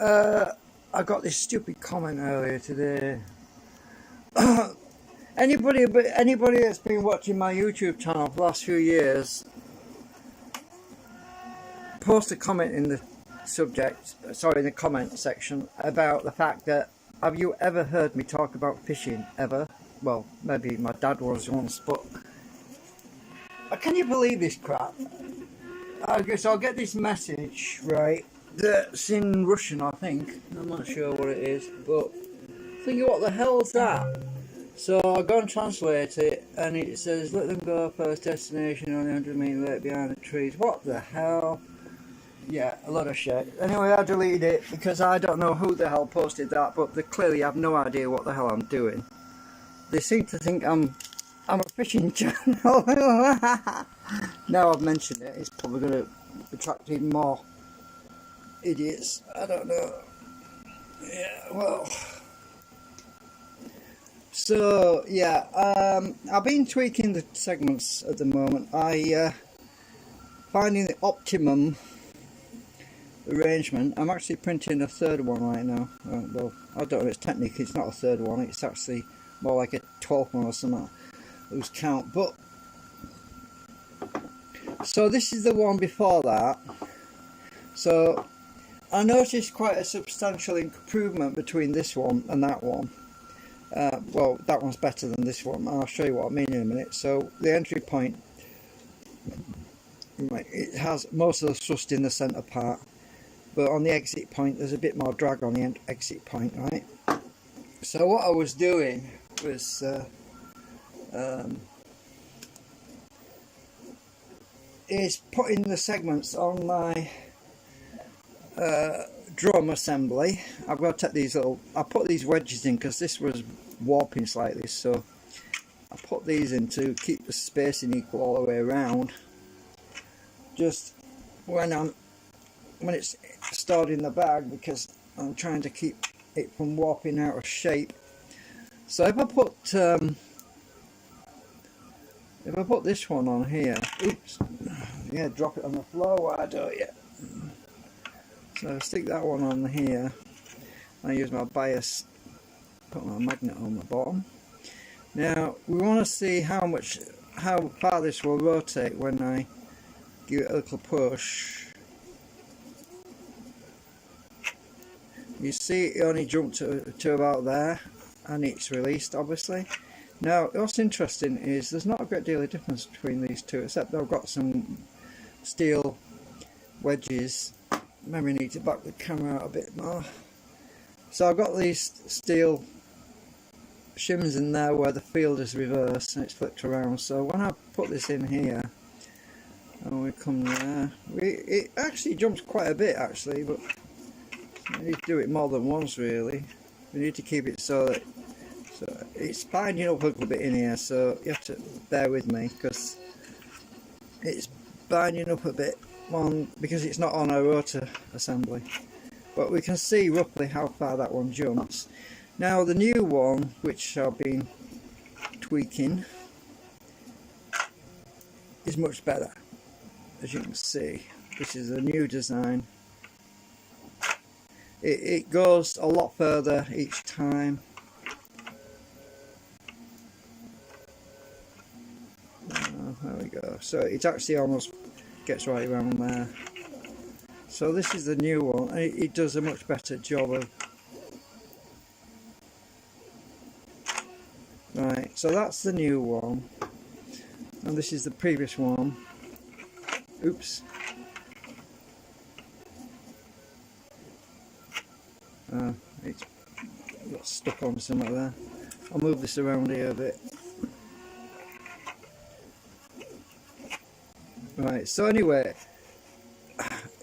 I got this stupid comment earlier today. Anybody that's been watching my YouTube channel for the last few years, post a comment in the in the comment section about the fact that, have you ever heard me talk about fishing ever? Well, maybe my dad was once, but can you believe this crap? I guess I'll get this message, right, that's in Russian, I think. I'm not sure what it is, but thinking, what the hell's that? So I go and translate it, and it says, let them go, first destination on the 100-metre lake behind the trees. What the hell? Yeah, a lot of shit. Anyway, I deleted it because I don't know who the hell posted that, but they clearly have no idea what the hell I'm doing. They seem to think I'm a fishing channel. Now I've mentioned it, it's probably going to attract even more idiots. I don't know. Yeah, well. So yeah, I've been tweaking the segments at the moment. Finding the optimum arrangement. I'm actually printing a third one right now. Well, I don't know, it's technically it's not a third one, it's actually more like a 12th one or something. Lose count. But so this is the one before that. So I noticed quite a substantial improvement between this one and that one. Well, that one's better than this one. I'll show you what I mean in a minute. So the entry point, right, it has most of the thrust in the centre part, but on the exit point there's a bit more drag on the exit point, right? So what I was doing was is putting the segments on my drum assembly. I've got to take these I put these wedges in because this was warping slightly, so I put these in to keep the spacing equal all the way around, just when it's stored in the bag, because I'm trying to keep it from warping out of shape. So if I put this one on here, oops, yeah, drop it on the floor, why don't you? So stick that one on here. I use my bias, put my magnet on the bottom. Now we want to see how far this will rotate when I give it a little push. You see it only jumped to about there, and it's released, obviously. Now what's interesting is there's not a great deal of difference between these two, except I've got some steel wedges. Maybe I need to back the camera out a bit more. So I've got these steel shims in there where the field is reversed and it's flipped around. So when I put this in here and we come there, it actually jumps quite a bit actually, but we need to do it more than once really. We need to keep it so that it's binding up a little bit in here, so you have to bear with me because it's binding up a bit because it's not on a rotor assembly, but we can see roughly how far that one jumps. Now the new one, which I've been tweaking, is much better. As you can see, this is a new design. It goes a lot further each time. There we go. So it actually almost gets right around there. So this is the new one, and it does a much better job of. Right, so that's the new one, and this is the previous one. Oops. It's got stuck on something there. I'll move this around here a bit. Right, so anyway,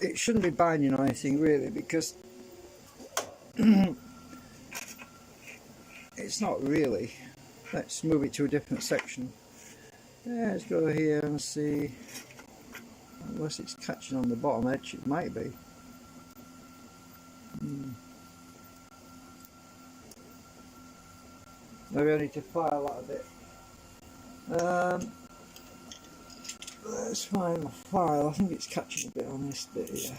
it shouldn't be binding on anything really, because it's not really. Let's move it to a different section. Yeah, let's go here and see. Unless it's catching on the bottom edge, it might be. Maybe I need to file that a bit. Let's find my file. I think it's catching a bit on this bit here.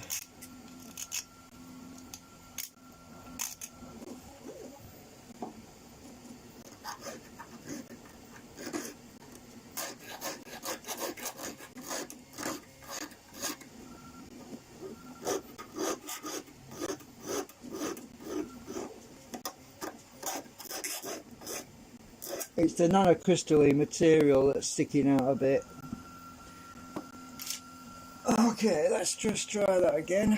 it's the nanocrystalline material that's sticking out a bit. Okay, let's just try that again.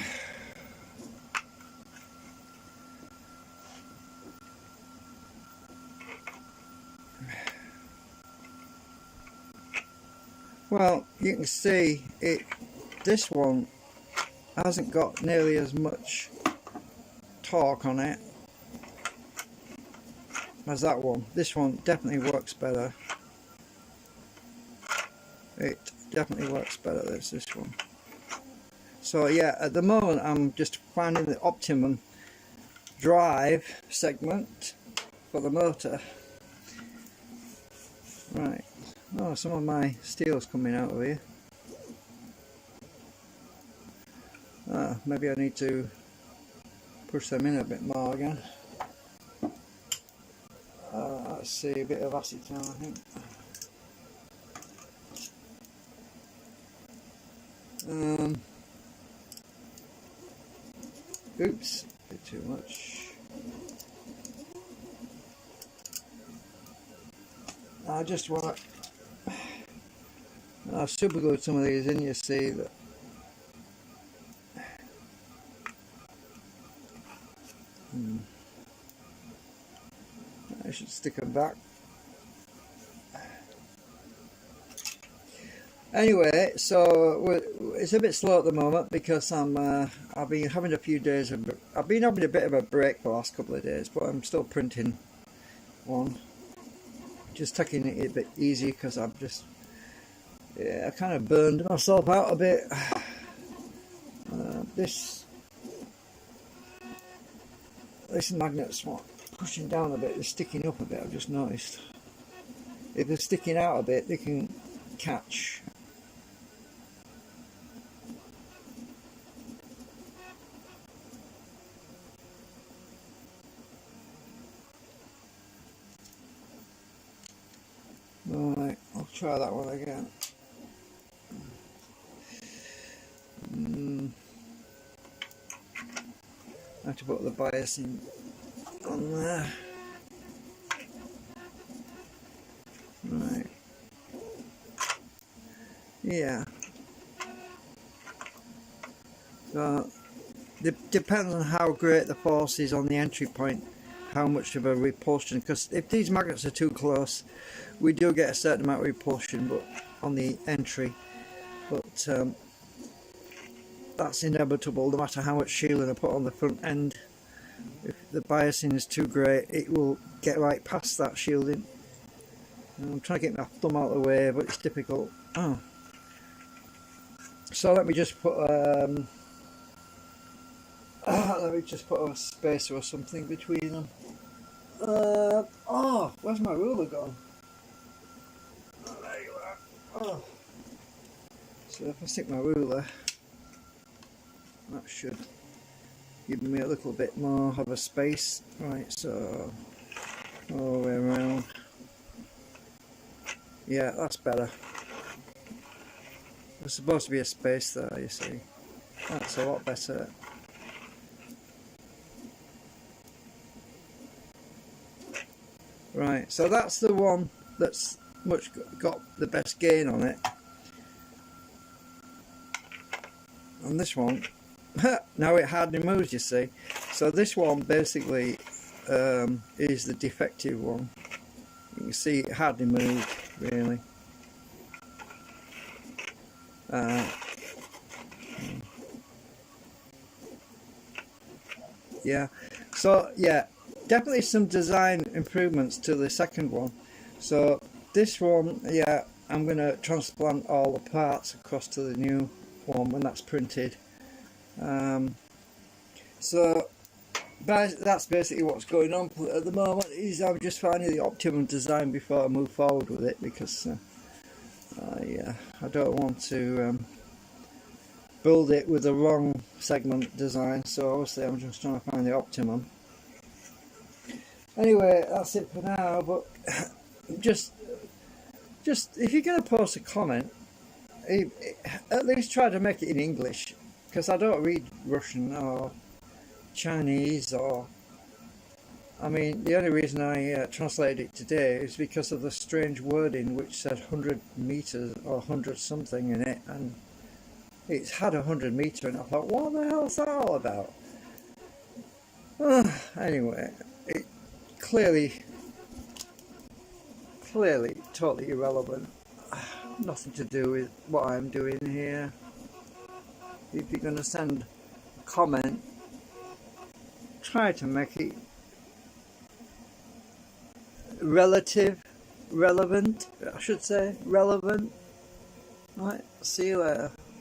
Well, you can see this one hasn't got nearly as much torque on it as that one. This one definitely works better. It definitely works better than this one. So yeah, at the moment I'm just finding the optimum drive segment for the motor. Right. Oh, some of my steel's coming out of here. Maybe I need to push them in a bit more again. Let's see, a bit of acetone, I think. Oops, a bit too much. I just want to. I've superglued some of these in, you see that. I should stick them back. Anyway, so it's a bit slow at the moment because I've been having a few days of, I've been having a bit of a break the last couple of days, but I'm still printing one. Just taking it a bit easy because I've just, yeah, I kind of burned myself out a bit. This magnet's pushing down a bit, they're sticking up a bit, I've just noticed. If they're sticking out a bit, they can catch. Right, I'll try that one again. I have to put the biasing on there. Right. Yeah. So it depends on how great the force is on the entry point, how much of a repulsion, because if these magnets are too close, we do get a certain amount of repulsion but on the entry, but that's inevitable no matter how much shielding I put on the front end. If the biasing is too great, it will get right past that shielding. I'm trying to get my thumb out of the way, but it's difficult. Oh. So let me just put let me just put a spacer or something between them. Oh, where's my ruler gone? Oh, there you are. Oh. So if I stick my ruler, that should give me a little bit more of a space. Right, so all the way around. Yeah, that's better. There's supposed to be a space there, you see. That's a lot better. Right, so that's the one that's got the best gain on it. And this one, now it hardly moves, you see. So this one basically is the defective one. You can see it hardly moved, really. Yeah, so yeah, definitely some design improvements to the second one. So this one, yeah, I'm going to transplant all the parts across to the new one when that's printed. So that's basically what's going on at the moment. Is I'm just finding the optimum design before I move forward with it, because I don't want to build it with the wrong segment design, so obviously I'm just trying to find the optimum. Anyway, that's it for now, but just if you're going to post a comment, at least try to make it in English, because I don't read Russian or Chinese or I mean, the only reason I translated it today is because of the strange wording which said 100 meters or 100 something in it, and it's had 100 meter, and I thought, what the hell is that all about? Anyway, it clearly totally irrelevant. Nothing to do with what I'm doing here. If you're going to send a comment, try to make it relevant, I should say, relevant. Right, see you later.